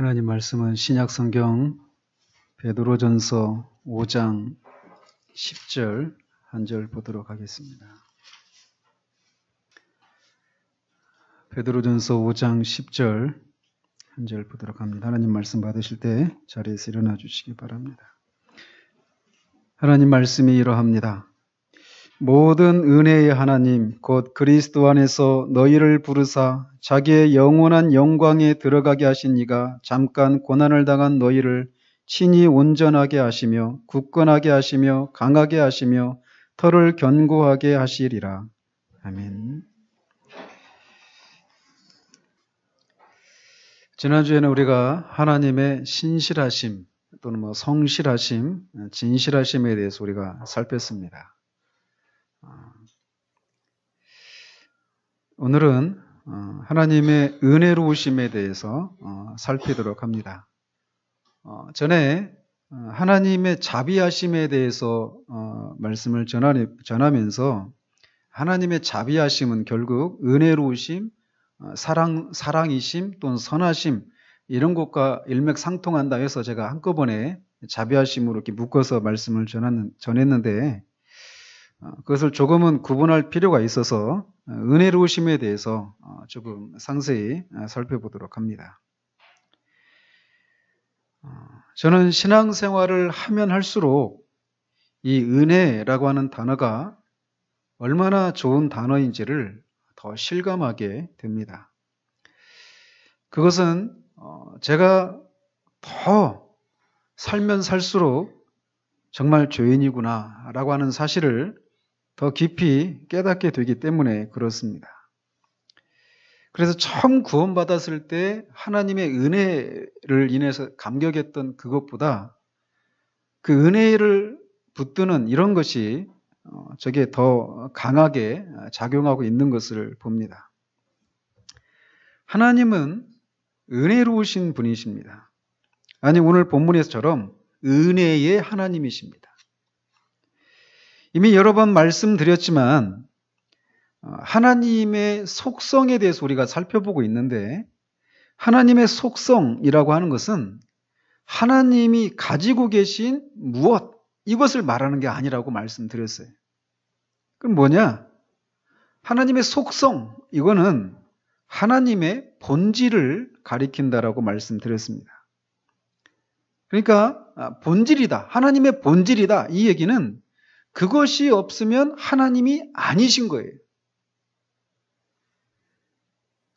하나님 말씀은 신약성경 베드로전서 5장 10절 한 절 보도록 하겠습니다. 베드로전서 5장 10절 한 절 보도록 합니다. 하나님 말씀 받으실 때 자리에서 일어나 주시기 바랍니다. 하나님 말씀이 이러합니다. 모든 은혜의 하나님 곧 그리스도 안에서 너희를 부르사 자기의 영원한 영광에 들어가게 하신 이가 잠깐 고난을 당한 너희를 친히 온전하게 하시며 굳건하게 하시며 강하게 하시며 터를 견고하게 하시리라. 아멘. 지난주에는 우리가 하나님의 신실하심 또는 성실하심, 진실하심에 대해서 우리가 살폈습니다. 오늘은 하나님의 은혜로우심에 대해서 살피도록 합니다. 전에 하나님의 자비하심에 대해서 말씀을 전하면서 하나님의 자비하심은 결국 은혜로우심, 사랑이심 또는 선하심 이런 것과 일맥상통한다 해서 제가 한꺼번에 자비하심으로 이렇게 묶어서 말씀을 전했는데 그것을 조금은 구분할 필요가 있어서 은혜로우심에 대해서 조금 상세히 살펴보도록 합니다. 저는 신앙생활을 하면 할수록 이 은혜라고 하는 단어가 얼마나 좋은 단어인지를 더 실감하게 됩니다. 그것은 제가 더 살면 살수록 정말 죄인이구나 라고 하는 사실을 더 깊이 깨닫게 되기 때문에 그렇습니다. 그래서 처음 구원받았을 때 하나님의 은혜를 인해서 감격했던 그것보다 그 은혜를 붙드는 이런 것이 저게 더 강하게 작용하고 있는 것을 봅니다. 하나님은 은혜로우신 분이십니다. 아니 오늘 본문에서처럼 은혜의 하나님이십니다. 이미 여러 번 말씀드렸지만 하나님의 속성에 대해서 우리가 살펴보고 있는데 하나님의 속성이라고 하는 것은 하나님이 가지고 계신 무엇 이것을 말하는 게 아니라고 말씀드렸어요. 그럼 뭐냐? 하나님의 속성 이거는 하나님의 본질을 가리킨다라고 말씀드렸습니다. 그러니까 본질이다. 하나님의 본질이다. 이 얘기는 그것이 없으면 하나님이 아니신 거예요.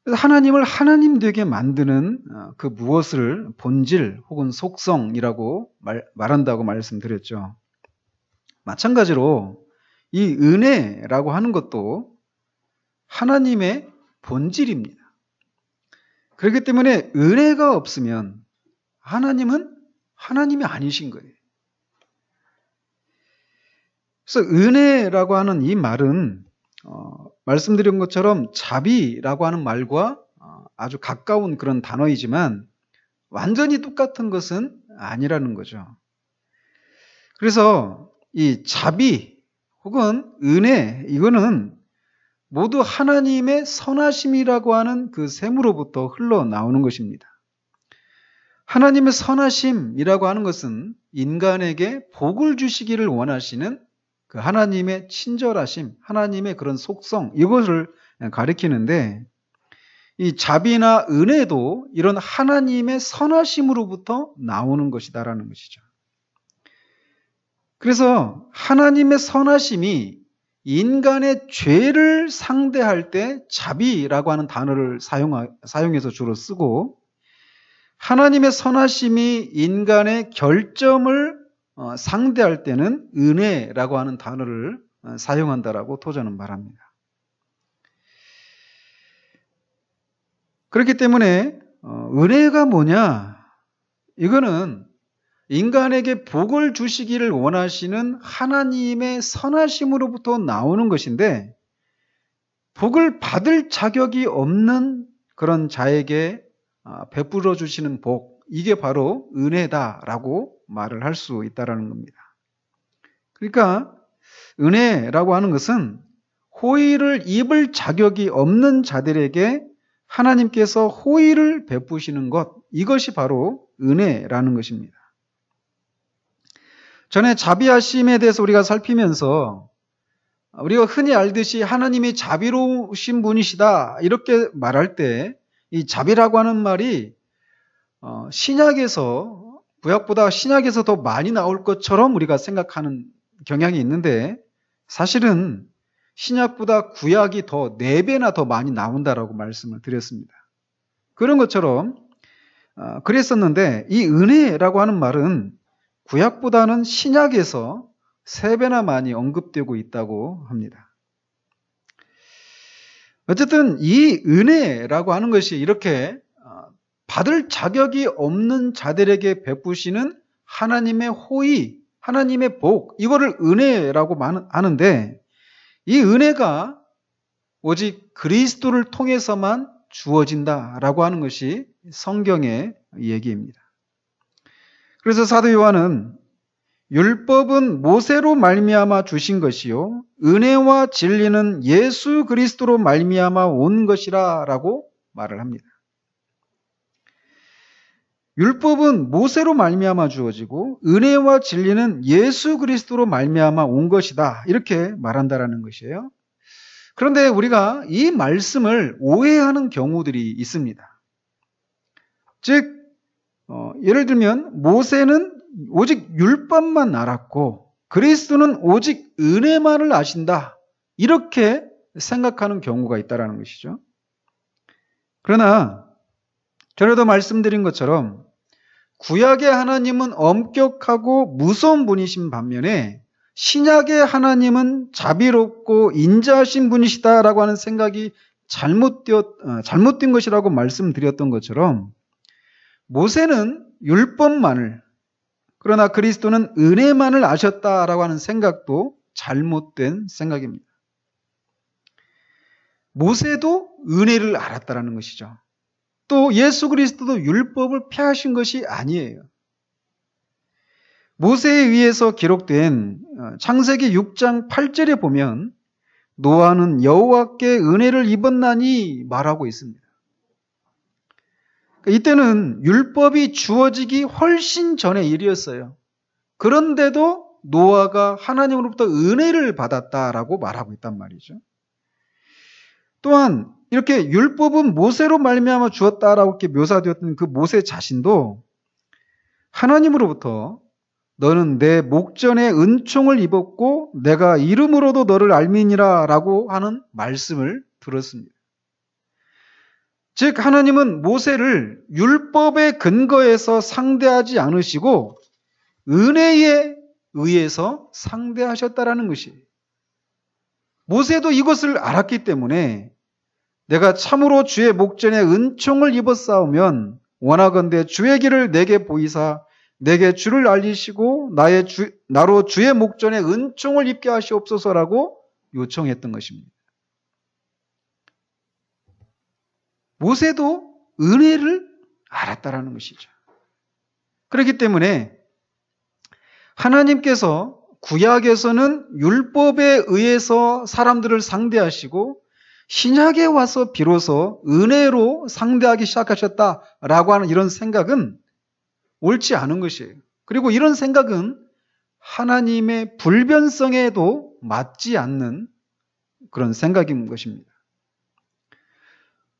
그래서 하나님을 하나님 되게 만드는 그 무엇을 본질 혹은 속성이라고 말한다고 말씀드렸죠. 마찬가지로 이 은혜라고 하는 것도 하나님의 본질입니다. 그렇기 때문에 은혜가 없으면 하나님은 하나님이 아니신 거예요. 그래서 은혜라고 하는 이 말은 말씀드린 것처럼 자비라고 하는 말과 아주 가까운 그런 단어이지만 완전히 똑같은 것은 아니라는 거죠. 그래서 이 자비 혹은 은혜 이거는 모두 하나님의 선하심이라고 하는 그 셈으로부터 흘러나오는 것입니다. 하나님의 선하심이라고 하는 것은 인간에게 복을 주시기를 원하시는 그 하나님의 친절하심, 하나님의 그런 속성 이것을 가리키는데 이 자비나 은혜도 이런 하나님의 선하심으로부터 나오는 것이다라는 것이죠. 그래서 하나님의 선하심이 인간의 죄를 상대할 때 자비라고 하는 단어를 사용해서 주로 쓰고 하나님의 선하심이 인간의 결점을 상대할 때는 은혜라고 하는 단어를 사용한다라고 토저는 말합니다. 그렇기 때문에 은혜가 뭐냐? 이거는 인간에게 복을 주시기를 원하시는 하나님의 선하심으로부터 나오는 것인데 복을 받을 자격이 없는 그런 자에게 베풀어 주시는 복 이게 바로 은혜다라고 말을 할 수 있다는 겁니다. 그러니까 은혜라고 하는 것은 호의를 입을 자격이 없는 자들에게 하나님께서 호의를 베푸시는 것 이것이 바로 은혜라는 것입니다. 전에 자비하심에 대해서 우리가 살피면서 우리가 흔히 알듯이 하나님이 자비로우신 분이시다 이렇게 말할 때 이 자비라고 하는 말이 신약에서 구약보다 신약에서 더 많이 나올 것처럼 우리가 생각하는 경향이 있는데 사실은 신약보다 구약이 더 4배나 더 많이 나온다라고 말씀을 드렸습니다. 그런 것처럼 그랬었는데 이 은혜라고 하는 말은 구약보다는 신약에서 3배나 많이 언급되고 있다고 합니다. 어쨌든 이 은혜라고 하는 것이 이렇게 받을 자격이 없는 자들에게 베푸시는 하나님의 호의, 하나님의 복, 이거를 은혜라고 하는데 이 은혜가 오직 그리스도를 통해서만 주어진다라고 하는 것이 성경의 얘기입니다. 그래서 사도 요한은 율법은 모세로 말미암아 주신 것이요 은혜와 진리는 예수 그리스도로 말미암아 온 것이라 라고 말을 합니다. 율법은 모세로 말미암아 주어지고 은혜와 진리는 예수 그리스도로 말미암아 온 것이다 이렇게 말한다라는 것이에요. 그런데 우리가 이 말씀을 오해하는 경우들이 있습니다. 즉 예를 들면 모세는 오직 율법만 알았고 그리스도는 오직 은혜만을 아신다 이렇게 생각하는 경우가 있다는 것이죠. 그러나 전에도 말씀드린 것처럼 구약의 하나님은 엄격하고 무서운 분이신 반면에 신약의 하나님은 자비롭고 인자하신 분이시다라고 하는 생각이 잘못된 것이라고 말씀드렸던 것처럼 모세는 율법만을 그러나 그리스도는 은혜만을 아셨다라고 하는 생각도 잘못된 생각입니다. 모세도 은혜를 알았다라는 것이죠. 또 예수 그리스도도 율법을 폐하신 것이 아니에요. 모세에 의해서 기록된 창세기 6장 8절에 보면 노아는 여호와께 은혜를 입었나니 말하고 있습니다. 이때는 율법이 주어지기 훨씬 전의 일이었어요. 그런데도 노아가 하나님으로부터 은혜를 받았다라고 말하고 있단 말이죠. 또한 이렇게 율법은 모세로 말미암아 주었다라고 이렇게 묘사되었던 그 모세 자신도 하나님으로부터 너는 내 목전에 은총을 입었고 내가 이름으로도 너를 알미니라 라고 하는 말씀을 들었습니다. 즉 하나님은 모세를 율법의 근거에서 상대하지 않으시고 은혜에 의해서 상대하셨다라는 것이에요. 모세도 이것을 알았기 때문에 내가 참으로 주의 목전에 은총을 입었사오면 원하건대 주의 길을 내게 보이사 내게 주를 알리시고 나로 주의 목전에 은총을 입게 하시옵소서라고 요청했던 것입니다. 모세도 은혜를 알았다라는 것이죠. 그렇기 때문에 하나님께서 구약에서는 율법에 의해서 사람들을 상대하시고 신약에 와서 비로소 은혜로 상대하기 시작하셨다라고 하는 이런 생각은 옳지 않은 것이에요. 그리고 이런 생각은 하나님의 불변성에도 맞지 않는 그런 생각인 것입니다.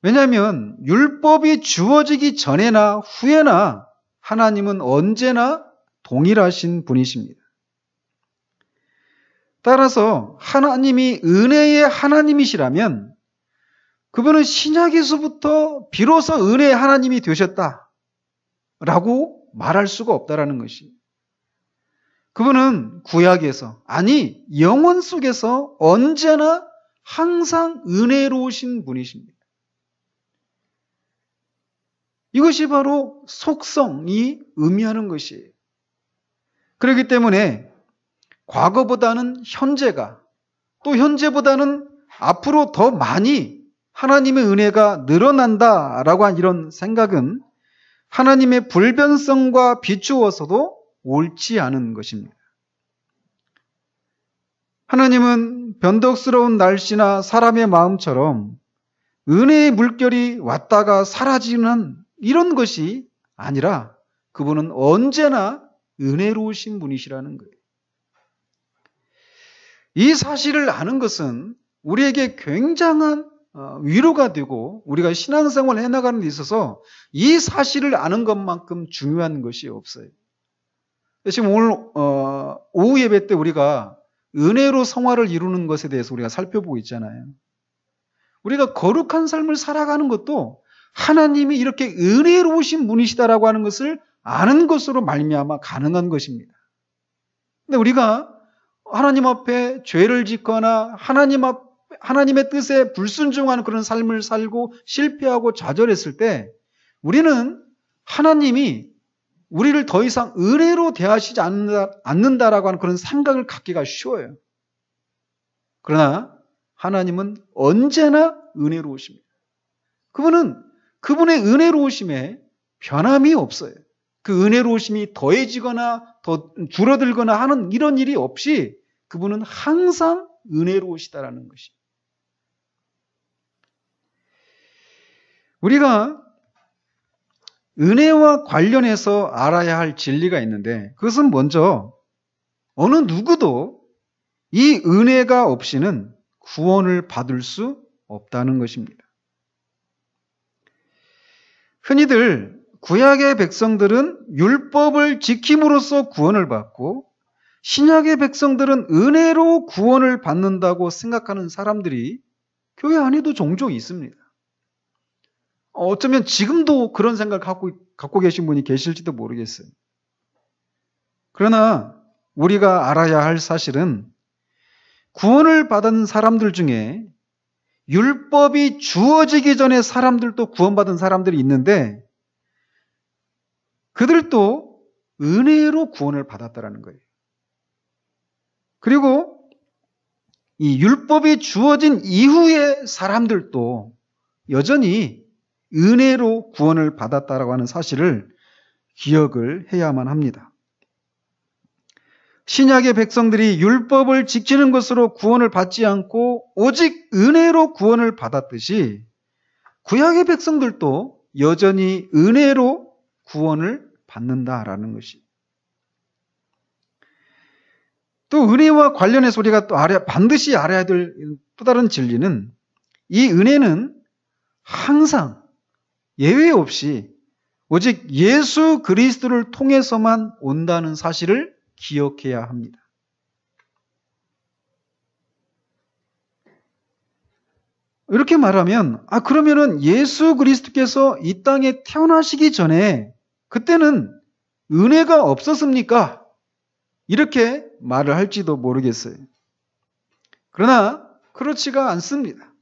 왜냐하면 율법이 주어지기 전에나 후에나 하나님은 언제나 동일하신 분이십니다. 따라서 하나님이 은혜의 하나님이시라면 그분은 신약에서부터 비로소 은혜의 하나님이 되셨다라고 말할 수가 없다라는 것이. 그분은 구약에서 아니 영원 속에서 언제나 항상 은혜로우신 분이십니다. 이것이 바로 속성이 의미하는 것이에요. 그렇기 때문에 과거보다는 현재가 또 현재보다는 앞으로 더 많이 하나님의 은혜가 늘어난다라고 한 이런 생각은 하나님의 불변성과 비추어서도 옳지 않은 것입니다. 하나님은 변덕스러운 날씨나 사람의 마음처럼 은혜의 물결이 왔다가 사라지는 이런 것이 아니라 그분은 언제나 은혜로우신 분이시라는 거예요. 이 사실을 아는 것은 우리에게 굉장한 위로가 되고 우리가 신앙생활을 해나가는 데 있어서 이 사실을 아는 것만큼 중요한 것이 없어요. 지금 오늘 오후 예배 때 우리가 은혜로 성화를 이루는 것에 대해서 우리가 살펴보고 있잖아요. 우리가 거룩한 삶을 살아가는 것도 하나님이 이렇게 은혜로우신 분이시다라고 하는 것을 아는 것으로 말미암아 가능한 것입니다. 근데 우리가 하나님 앞에 죄를 짓거나 하나님의 뜻에 불순종하는 그런 삶을 살고 실패하고 좌절했을 때 우리는 하나님이 우리를 더 이상 은혜로 대하시지 않는다라고 하는 그런 생각을 갖기가 쉬워요. 그러나 하나님은 언제나 은혜로우십니다. 그분의 은혜로우심에 변함이 없어요. 그 은혜로우심이 더해지거나 더 줄어들거나 하는 이런 일이 없이 그분은 항상 은혜로우시다라는 것이. 우리가 은혜와 관련해서 알아야 할 진리가 있는데 그것은 먼저 어느 누구도 이 은혜가 없이는 구원을 받을 수 없다는 것입니다. 흔히들 구약의 백성들은 율법을 지킴으로써 구원을 받고 신약의 백성들은 은혜로 구원을 받는다고 생각하는 사람들이 교회 안에도 종종 있습니다. 어쩌면 지금도 그런 생각을 갖고 계신 분이 계실지도 모르겠어요. 그러나 우리가 알아야 할 사실은 구원을 받은 사람들 중에 율법이 주어지기 전에 사람들도 구원받은 사람들이 있는데 그들도 은혜로 구원을 받았다라는 거예요. 그리고 이 율법이 주어진 이후의 사람들도 여전히 은혜로 구원을 받았다라고 하는 사실을 기억을 해야만 합니다. 신약의 백성들이 율법을 지키는 것으로 구원을 받지 않고 오직 은혜로 구원을 받았듯이 구약의 백성들도 여전히 은혜로 구원을 받는다라는 것이. 또 은혜와 관련해서 우리가 또 반드시 알아야 될 또 다른 진리는 이 은혜는 항상 예외 없이 오직 예수 그리스도를 통해서만 온다는 사실을 기억해야 합니다. 이렇게 말하면 그러면은 예수 그리스도께서 이 땅에 태어나시기 전에 그때는 은혜가 없었습니까? 이렇게 말을 할지도 모르겠어요. 그러나 그렇지가 않습니다.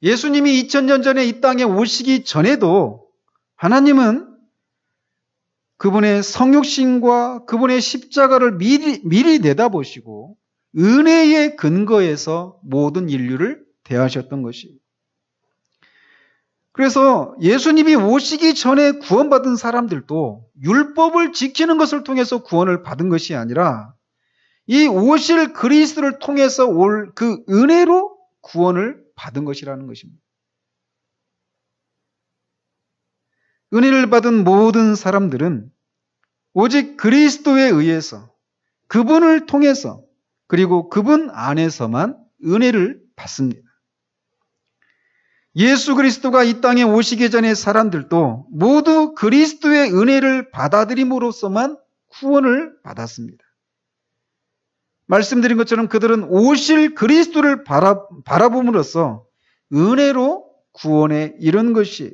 예수님이 2000년 전에 이 땅에 오시기 전에도 하나님은 그분의 성육신과 그분의 십자가를 미리 내다보시고 은혜의 근거에서 모든 인류를 대하셨던 것이에요. 그래서 예수님이 오시기 전에 구원받은 사람들도 율법을 지키는 것을 통해서 구원을 받은 것이 아니라 이 오실 그리스도를 통해서 올 그 은혜로 구원을 받은 것이라는 것입니다. 은혜를 받은 모든 사람들은 오직 그리스도에 의해서 그분을 통해서 그리고 그분 안에서만 은혜를 받습니다. 예수 그리스도가 이 땅에 오시기 전에 사람들도 모두 그리스도의 은혜를 받아들임으로써만 구원을 받았습니다. 말씀드린 것처럼 그들은 오실 그리스도를 바라봄으로써 은혜로 구원에 이른 것이에요.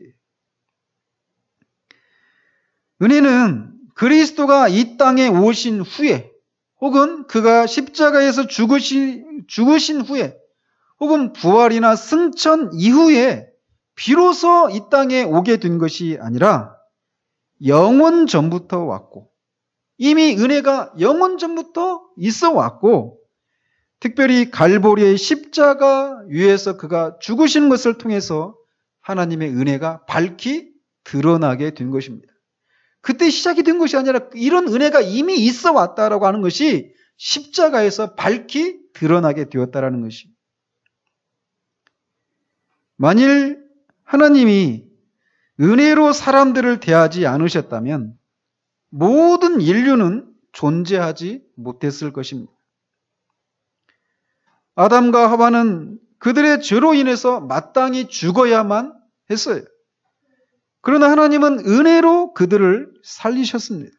은혜는 그리스도가 이 땅에 오신 후에 혹은 그가 십자가에서 죽으신 후에 혹은 부활이나 승천 이후에 비로소 이 땅에 오게 된 것이 아니라 영원 전부터 왔고 이미 은혜가 영원 전부터 있어 왔고 특별히 갈보리의 십자가 위에서 그가 죽으시는 것을 통해서 하나님의 은혜가 밝히 드러나게 된 것입니다. 그때 시작이 된 것이 아니라 이런 은혜가 이미 있어 왔다라고 하는 것이 십자가에서 밝히 드러나게 되었다라는 것입니다. 만일 하나님이 은혜로 사람들을 대하지 않으셨다면 모든 인류는 존재하지 못했을 것입니다. 아담과 하와는 그들의 죄로 인해서 마땅히 죽어야만 했어요. 그러나 하나님은 은혜로 그들을 살리셨습니다.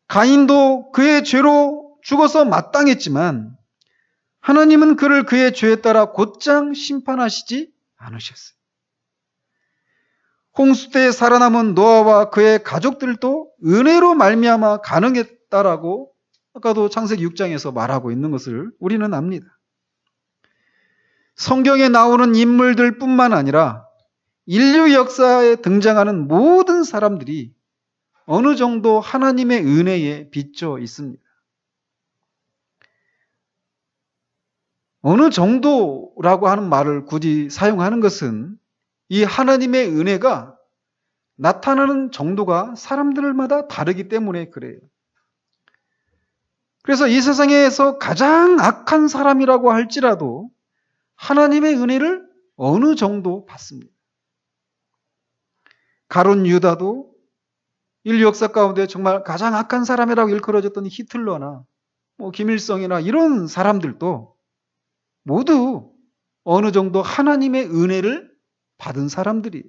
가인도 그의 죄로 죽어서 마땅했지만 하나님은 그를 그의 죄에 따라 곧장 심판하시지 않으셨어요. 홍수 때에 살아남은 노아와 그의 가족들도 은혜로 말미암아 가능했다라고 아까도 창세기 6장에서 말하고 있는 것을 우리는 압니다. 성경에 나오는 인물들 뿐만 아니라 인류 역사에 등장하는 모든 사람들이 어느 정도 하나님의 은혜에 비춰 있습니다. 어느 정도라고 하는 말을 굳이 사용하는 것은 이 하나님의 은혜가 나타나는 정도가 사람들마다 다르기 때문에 그래요. 그래서 이 세상에서 가장 악한 사람이라고 할지라도 하나님의 은혜를 어느 정도 받습니다. 가룟 유다도 인류 역사 가운데 정말 가장 악한 사람이라고 일컬어졌던 히틀러나 김일성이나 이런 사람들도 모두 어느 정도 하나님의 은혜를 받은 사람들이에요.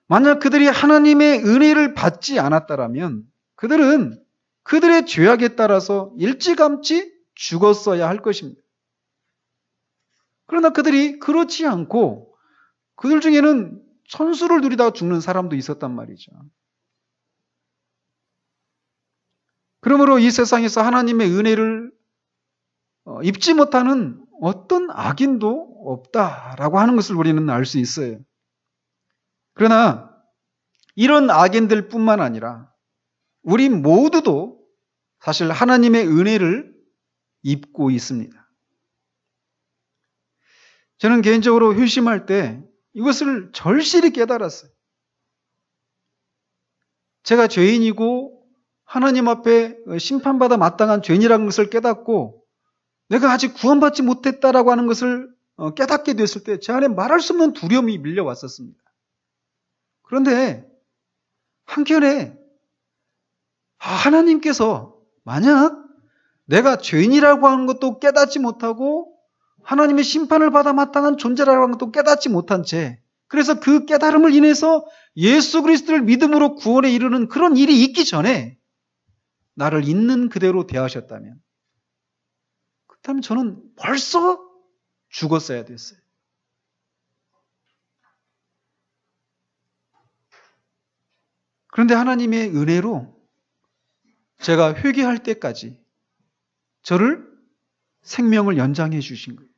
만약 그들이 하나님의 은혜를 받지 않았다면 그들은 그들의 죄악에 따라서 일찌감치 죽었어야 할 것입니다. 그러나 그들이 그렇지 않고 그들 중에는 천수를 누리다가 죽는 사람도 있었단 말이죠. 그러므로 이 세상에서 하나님의 은혜를 입지 못하는 어떤 악인도 없다라고 하는 것을 우리는 알 수 있어요. 그러나 이런 악인들 뿐만 아니라 우리 모두도 사실 하나님의 은혜를 입고 있습니다. 저는 개인적으로 회심할 때 이것을 절실히 깨달았어요. 제가 죄인이고 하나님 앞에 심판받아 마땅한 죄인이라는 것을 깨닫고 내가 아직 구원받지 못했다라고 하는 것을 깨닫게 됐을 때 제 안에 말할 수 없는 두려움이 밀려왔었습니다. 그런데 한켠에 하나님께서 만약 내가 죄인이라고 하는 것도 깨닫지 못하고 하나님의 심판을 받아 마땅한 존재라고 하는 것도 깨닫지 못한 채 그래서 그 깨달음을 인해서 예수 그리스도를 믿음으로 구원에 이르는 그런 일이 있기 전에 나를 있는 그대로 대하셨다면 그렇다면 저는 벌써 죽었어야 됐어요. 그런데 하나님의 은혜로 제가 회개할 때까지 저를 생명을 연장해 주신 거예요.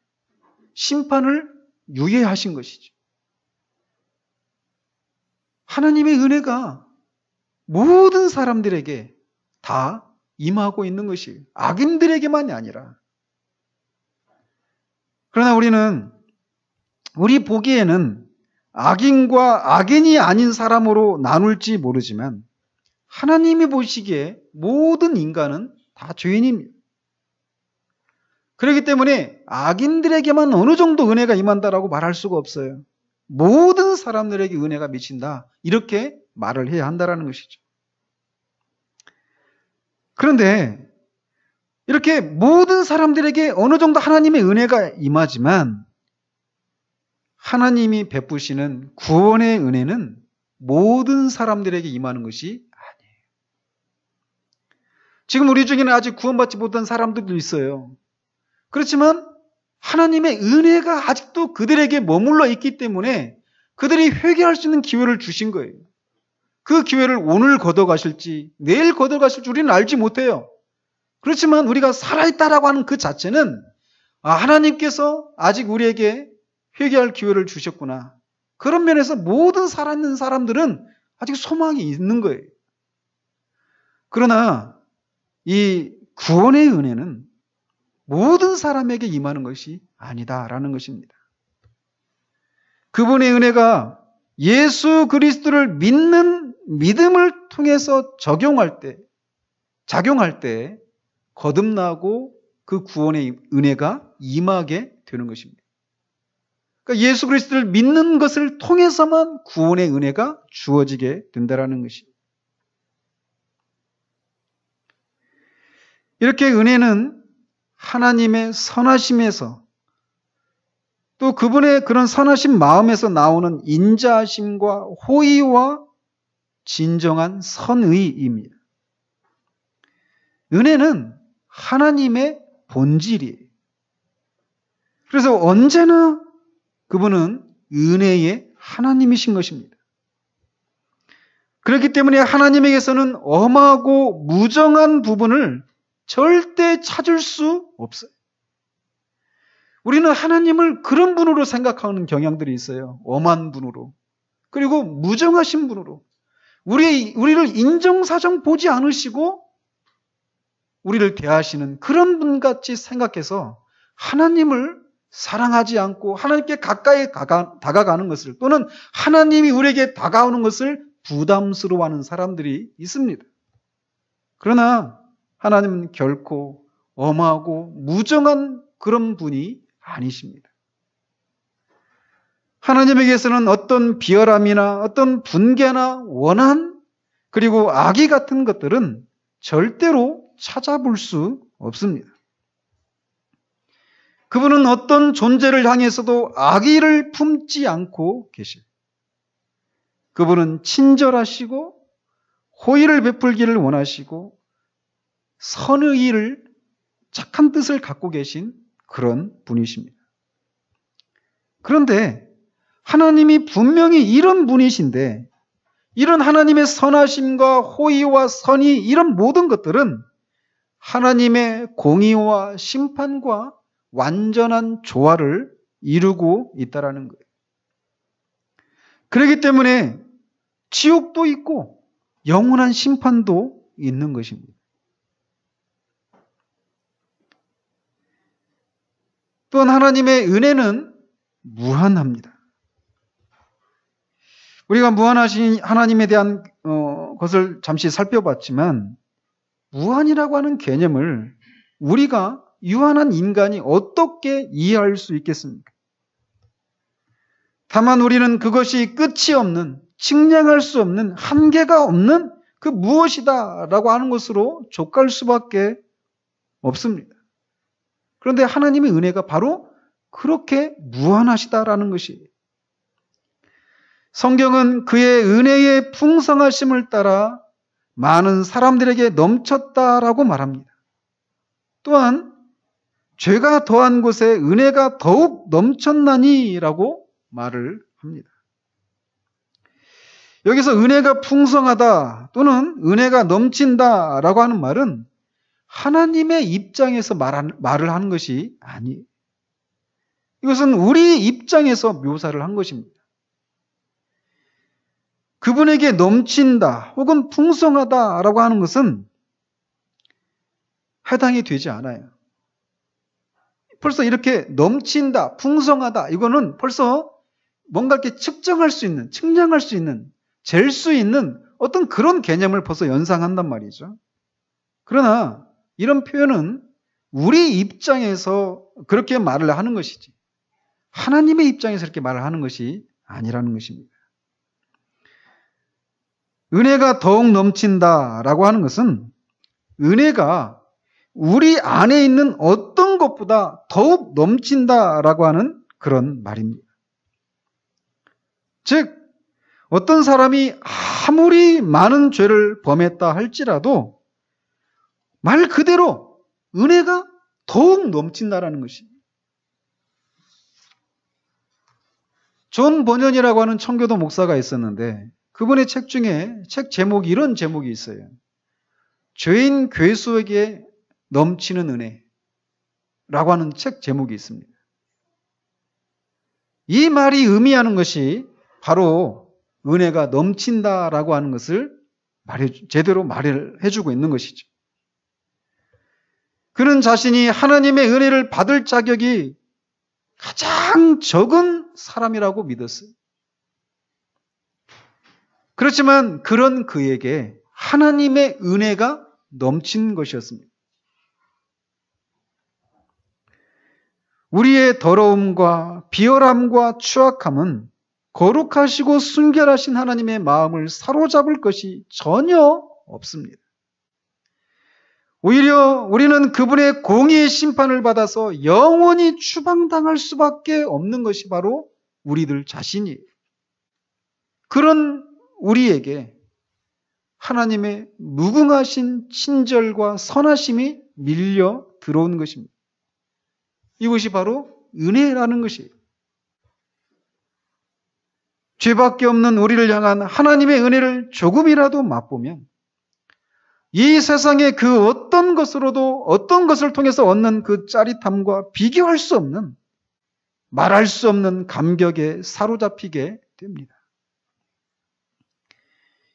심판을 유예하신 것이죠. 하나님의 은혜가 모든 사람들에게 다 임하고 있는 것이에요. 악인들에게만이 아니라. 그러나 우리 보기에는 악인과 악인이 아닌 사람으로 나눌지 모르지만 하나님이 보시기에 모든 인간은 다 죄인입니다. 그렇기 때문에 악인들에게만 어느 정도 은혜가 임한다라고 말할 수가 없어요. 모든 사람들에게 은혜가 미친다. 이렇게 말을 해야 한다라는 것이죠. 그런데 이렇게 모든 사람들에게 어느 정도 하나님의 은혜가 임하지만 하나님이 베푸시는 구원의 은혜는 모든 사람들에게 임하는 것이 아니에요. 지금 우리 중에는 아직 구원받지 못한 사람들도 있어요. 그렇지만 하나님의 은혜가 아직도 그들에게 머물러 있기 때문에 그들이 회개할 수 있는 기회를 주신 거예요. 그 기회를 오늘 걷어가실지 내일 걷어가실지 우리는 알지 못해요. 그렇지만 우리가 살아있다라고 하는 그 자체는 하나님께서 아직 우리에게 회개할 기회를 주셨구나. 그런 면에서 모든 살아있는 사람들은 아직 소망이 있는 거예요. 그러나 이 구원의 은혜는 모든 사람에게 임하는 것이 아니다라는 것입니다. 그분의 은혜가 예수 그리스도를 믿는 믿음을 통해서 작용할 때 거듭나고 그 구원의 은혜가 임하게 되는 것입니다. 그러니까 예수 그리스도를 믿는 것을 통해서만 구원의 은혜가 주어지게 된다는 것입니다. 이렇게 은혜는 하나님의 선하심에서 또 그분의 그런 선하신 마음에서 나오는 인자하심과 호의와 진정한 선의입니다. 은혜는 하나님의 본질이에요. 그래서 언제나 그분은 은혜의 하나님이신 것입니다. 그렇기 때문에 하나님에게서는 엄하고 무정한 부분을 절대 찾을 수 없어요. 우리는 하나님을 그런 분으로 생각하는 경향들이 있어요. 엄한 분으로. 그리고 무정하신 분으로. 우리를 인정사정 보지 않으시고 우리를 대하시는 그런 분같이 생각해서 하나님을 사랑하지 않고 하나님께 가까이 다가가는 것을 또는 하나님이 우리에게 다가오는 것을 부담스러워하는 사람들이 있습니다. 그러나 하나님은 결코 엄하고 무정한 그런 분이 아니십니다. 하나님에게서는 어떤 비열함이나 어떤 분개나 원한 그리고 악의 같은 것들은 절대로 찾아볼 수 없습니다. 그분은 어떤 존재를 향해서도 악의를 품지 않고 계십니다. 그분은 친절하시고 호의를 베풀기를 원하시고 선의를 착한 뜻을 갖고 계신 그런 분이십니다. 그런데 하나님이 분명히 이런 분이신데 이런 하나님의 선하심과 호의와 선의 이런 모든 것들은 하나님의 공의와 심판과 완전한 조화를 이루고 있다는 거예요. 그렇기 때문에 지옥도 있고 영원한 심판도 있는 것입니다. 또한 하나님의 은혜는 무한합니다. 우리가 무한하신 하나님에 대한 것을 잠시 살펴봤지만 무한이라고 하는 개념을 우리가 유한한 인간이 어떻게 이해할 수 있겠습니까? 다만 우리는 그것이 끝이 없는, 측량할 수 없는, 한계가 없는 그 무엇이다라고 하는 것으로 족할 수밖에 없습니다. 그런데 하나님의 은혜가 바로 그렇게 무한하시다라는 것이에요. 성경은 그의 은혜의 풍성하심을 따라 많은 사람들에게 넘쳤다라고 말합니다. 또한 죄가 더한 곳에 은혜가 더욱 넘쳤나니라고 말을 합니다. 여기서 은혜가 풍성하다 또는 은혜가 넘친다라고 하는 말은 하나님의 입장에서 말을 하는 것이 아니에요. 이것은 우리 입장에서 묘사를 한 것입니다. 그분에게 넘친다 혹은 풍성하다라고 하는 것은 해당이 되지 않아요. 벌써 이렇게 넘친다, 풍성하다 이거는 벌써 뭔가 이렇게 측정할 수 있는, 측량할 수 있는, 잴 수 있는 어떤 그런 개념을 벌써 연상한단 말이죠. 그러나 이런 표현은 우리 입장에서 그렇게 말을 하는 것이지 하나님의 입장에서 그렇게 말을 하는 것이 아니라는 것입니다. 은혜가 더욱 넘친다라고 하는 것은 은혜가 우리 안에 있는 어떤 것보다 더욱 넘친다라고 하는 그런 말입니다. 즉, 어떤 사람이 아무리 많은 죄를 범했다 할지라도 말 그대로 은혜가 더욱 넘친다라는 것입니다. 존 버년이라고 하는 청교도 목사가 있었는데 그분의 책 중에 책 제목이 이런 제목이 있어요. 죄인 괴수에게 넘치는 은혜라고 하는 책 제목이 있습니다. 이 말이 의미하는 것이 바로 은혜가 넘친다라고 하는 것을 제대로 말을 해주고 있는 것이죠. 그는 자신이 하나님의 은혜를 받을 자격이 가장 적은 사람이라고 믿었어요. 그렇지만 그런 그에게 하나님의 은혜가 넘친 것이었습니다. 우리의 더러움과 비열함과 추악함은 거룩하시고 순결하신 하나님의 마음을 사로잡을 것이 전혀 없습니다. 오히려 우리는 그분의 공의의 심판을 받아서 영원히 추방당할 수밖에 없는 것이 바로 우리들 자신이에요. 그런 우리에게 하나님의 무궁하신 친절과 선하심이 밀려 들어온 것입니다. 이것이 바로 은혜라는 것이에요. 죄밖에 없는 우리를 향한 하나님의 은혜를 조금이라도 맛보면 이 세상의 그 어떤 것으로도 어떤 것을 통해서 얻는 그 짜릿함과 비교할 수 없는, 말할 수 없는 감격에 사로잡히게 됩니다.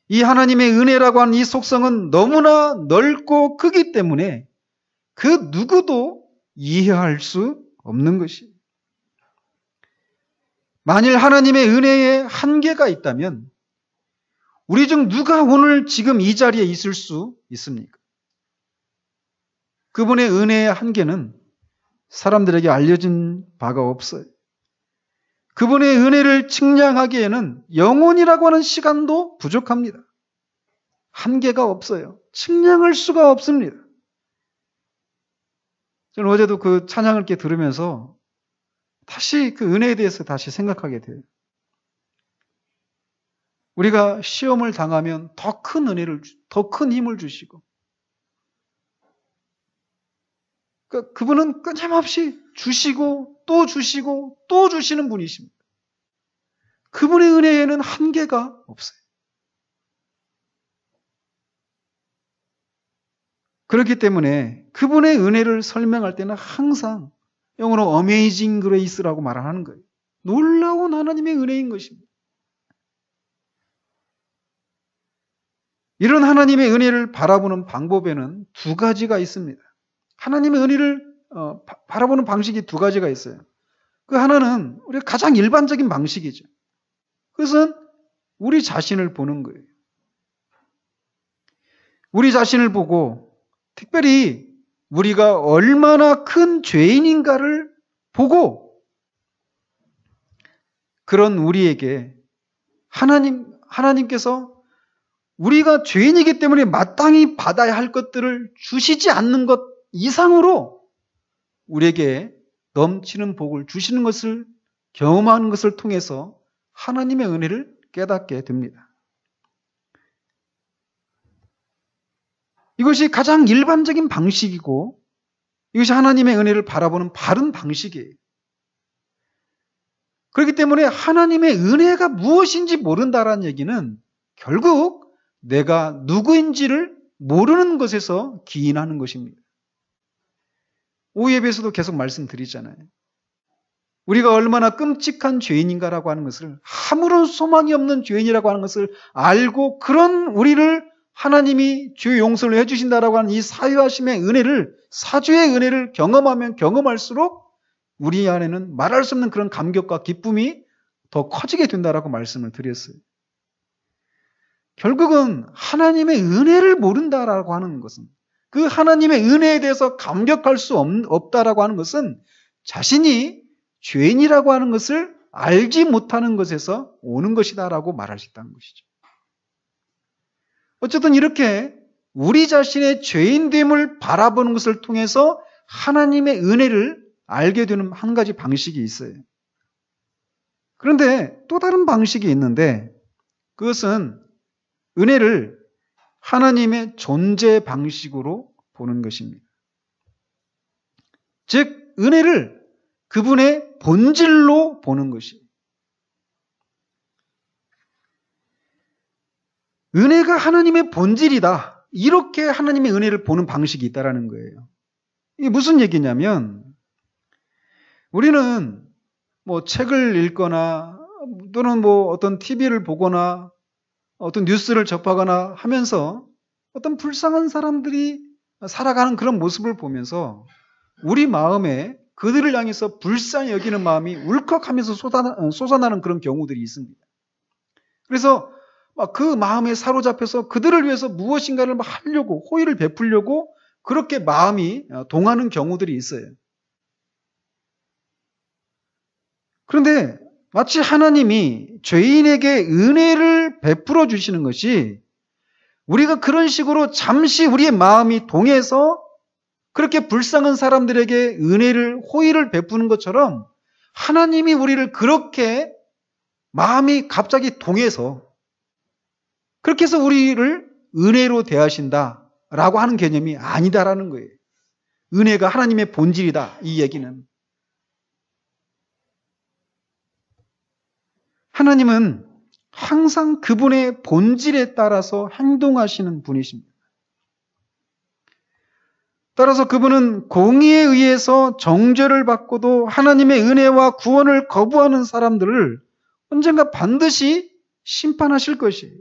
이 하나님의 은혜라고 하는 이 속성은 너무나 넓고 크기 때문에 그 누구도 이해할 수 없는 것이에요. 만일 하나님의 은혜에 한계가 있다면 우리 중 누가 오늘 지금 이 자리에 있을 수 있습니까? 그분의 은혜의 한계는 사람들에게 알려진 바가 없어요. 그분의 은혜를 측량하기에는 영혼이라고 하는 시간도 부족합니다. 한계가 없어요. 측량할 수가 없습니다. 저는 어제도 그 찬양을 이렇게 들으면서 다시 그 은혜에 대해서 다시 생각하게 돼요. 우리가 시험을 당하면 더 큰 은혜를, 더 큰 힘을 주시고, 그러니까 그분은 끊임없이 주시고 또 주시고 또 주시는 분이십니다. 그분의 은혜에는 한계가 없어요. 그렇기 때문에 그분의 은혜를 설명할 때는 항상 영어로 Amazing Grace라고 말하는 거예요. 놀라운 하나님의 은혜인 것입니다. 이런 하나님의 은혜를 바라보는 방법에는 두 가지가 있습니다. 하나님의 은혜를 바라보는 방식이 두 가지가 있어요. 그 하나는 우리가 가장 일반적인 방식이죠. 그것은 우리 자신을 보는 거예요. 우리 자신을 보고 특별히 우리가 얼마나 큰 죄인인가를 보고 그런 우리에게 하나님께서 우리가 죄인이기 때문에 마땅히 받아야 할 것들을 주시지 않는 것 이상으로 우리에게 넘치는 복을 주시는 것을 경험하는 것을 통해서 하나님의 은혜를 깨닫게 됩니다. 이것이 가장 일반적인 방식이고 이것이 하나님의 은혜를 바라보는 바른 방식이에요. 그렇기 때문에 하나님의 은혜가 무엇인지 모른다라는 얘기는 결국 내가 누구인지를 모르는 것에서 기인하는 것입니다. 오예배에서도 계속 말씀드리잖아요. 우리가 얼마나 끔찍한 죄인인가라고 하는 것을, 아무런 소망이 없는 죄인이라고 하는 것을 알고 그런 우리를 하나님이 죄 용서를 해주신다라고 하는 이 사유하심의 은혜를, 사주의 은혜를 경험하면 경험할수록 우리 안에는 말할 수 없는 그런 감격과 기쁨이 더 커지게 된다라고 말씀을 드렸어요. 결국은 하나님의 은혜를 모른다라고 하는 것은, 그 하나님의 은혜에 대해서 감격할 수 없다라고 하는 것은 자신이 죄인이라고 하는 것을 알지 못하는 것에서 오는 것이다라고 말할 수 있다는 것이죠. 어쨌든 이렇게 우리 자신의 죄인됨을 바라보는 것을 통해서 하나님의 은혜를 알게 되는 한 가지 방식이 있어요. 그런데 또 다른 방식이 있는데 그것은 은혜를 하나님의 존재 방식으로 보는 것입니다. 즉, 은혜를 그분의 본질로 보는 것입니다. 은혜가 하나님의 본질이다. 이렇게 하나님의 은혜를 보는 방식이 있다는 거예요. 이게 무슨 얘기냐면 우리는 책을 읽거나 또는 어떤 TV를 보거나 어떤 뉴스를 접하거나 하면서 어떤 불쌍한 사람들이 살아가는 그런 모습을 보면서 우리 마음에 그들을 향해서 불쌍히 여기는 마음이 울컥하면서 솟아나는 그런 경우들이 있습니다. 그래서 그 마음에 사로잡혀서 그들을 위해서 무엇인가를 하려고, 호의를 베풀려고 그렇게 마음이 동하는 경우들이 있어요. 그런데 마치 하나님이 죄인에게 은혜를 베풀어 주시는 것이 우리가 그런 식으로 잠시 우리의 마음이 동해서 그렇게 불쌍한 사람들에게 은혜를, 호의를 베푸는 것처럼 하나님이 우리를 그렇게 마음이 갑자기 동해서 그렇게 해서 우리를 은혜로 대하신다라고 하는 개념이 아니다라는 거예요. 은혜가 하나님의 본질이다, 이 얘기는. 하나님은 항상 그분의 본질에 따라서 행동하시는 분이십니다. 따라서 그분은 공의에 의해서 정죄를 받고도 하나님의 은혜와 구원을 거부하는 사람들을 언젠가 반드시 심판하실 것이에요.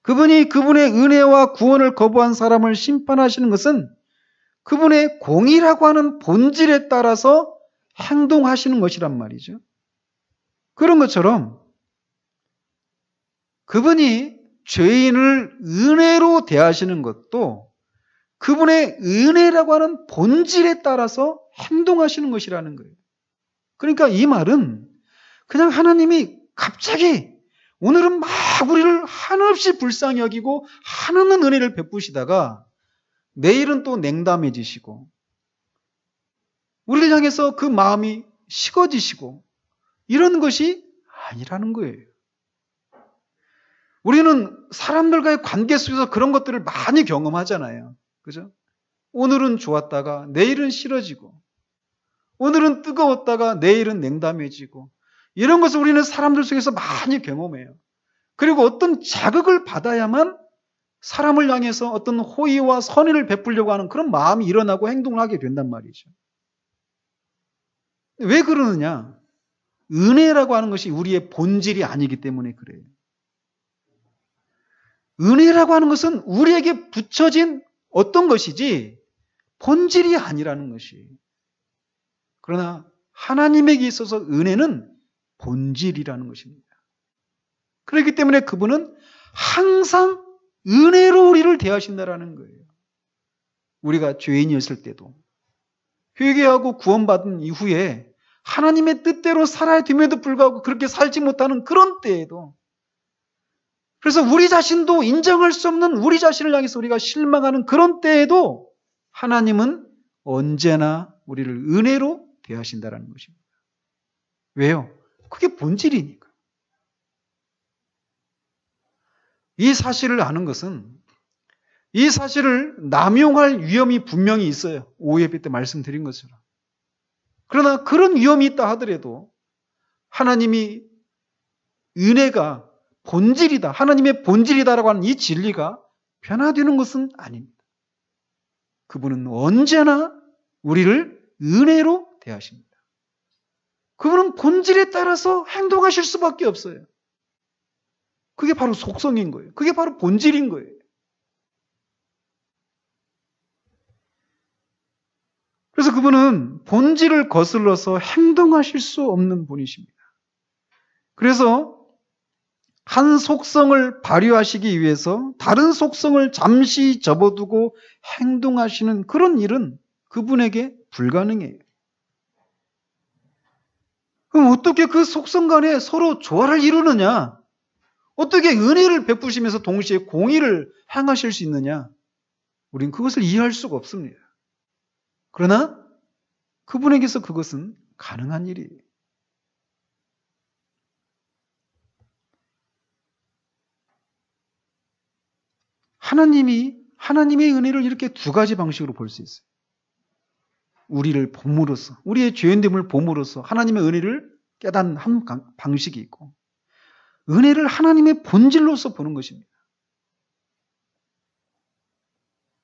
그분이 그분의 은혜와 구원을 거부한 사람을 심판하시는 것은 그분의 공의라고 하는 본질에 따라서 행동하시는 것이란 말이죠. 그런 것처럼 그분이 죄인을 은혜로 대하시는 것도 그분의 은혜라고 하는 본질에 따라서 행동하시는 것이라는 거예요. 그러니까 이 말은 그냥 하나님이 갑자기 오늘은 막 우리를 한없이 불쌍히 여기고 한없는 은혜를 베푸시다가 내일은 또 냉담해지시고 우리를 향해서 그 마음이 식어지시고 이런 것이 아니라는 거예요. 우리는 사람들과의 관계 속에서 그런 것들을 많이 경험하잖아요. 그죠? 오늘은 좋았다가 내일은 싫어지고 오늘은 뜨거웠다가 내일은 냉담해지고 이런 것을 우리는 사람들 속에서 많이 경험해요. 그리고 어떤 자극을 받아야만 사람을 향해서 어떤 호의와 선의를 베풀려고 하는 그런 마음이 일어나고 행동을 하게 된단 말이죠. 왜 그러느냐? 은혜라고 하는 것이 우리의 본질이 아니기 때문에 그래요. 은혜라고 하는 것은 우리에게 붙여진 어떤 것이지 본질이 아니라는 것이. 그러나 하나님에게 있어서 은혜는 본질이라는 것입니다. 그렇기 때문에 그분은 항상 은혜로 우리를 대하신다라는 거예요. 우리가 죄인이었을 때도 회개하고 구원받은 이후에 하나님의 뜻대로 살아야 됨에도 불구하고 그렇게 살지 못하는 그런 때에도 그래서 우리 자신도 인정할 수 없는 우리 자신을 향해서 우리가 실망하는 그런 때에도 하나님은 언제나 우리를 은혜로 대하신다라는 것입니다. 왜요? 그게 본질이니까. 이 사실을 아는 것은 이 사실을 남용할 위험이 분명히 있어요. 오예배 때 말씀드린 것처럼. 그러나 그런 위험이 있다 하더라도 하나님이 은혜가 본질이다, 하나님의 본질이다라고 하는 이 진리가 변화되는 것은 아닙니다. 그분은 언제나 우리를 은혜로 대하십니다. 그분은 본질에 따라서 행동하실 수밖에 없어요. 그게 바로 속성인 거예요. 그게 바로 본질인 거예요. 그래서 그분은 본질을 거슬러서 행동하실 수 없는 분이십니다. 그래서 한 속성을 발휘하시기 위해서 다른 속성을 잠시 접어두고 행동하시는 그런 일은 그분에게 불가능해요. 그럼 어떻게 그 속성 간에 서로 조화를 이루느냐? 어떻게 은혜를 베푸시면서 동시에 공의를 행하실 수 있느냐? 우린 그것을 이해할 수가 없습니다. 그러나 그분에게서 그것은 가능한 일이에요. 하나님의 은혜를 이렇게 두 가지 방식으로 볼 수 있어요. 우리를 봄으로써, 우리의 죄인됨을 봄으로써 하나님의 은혜를 깨닫는 한 방식이 있고, 은혜를 하나님의 본질로서 보는 것입니다.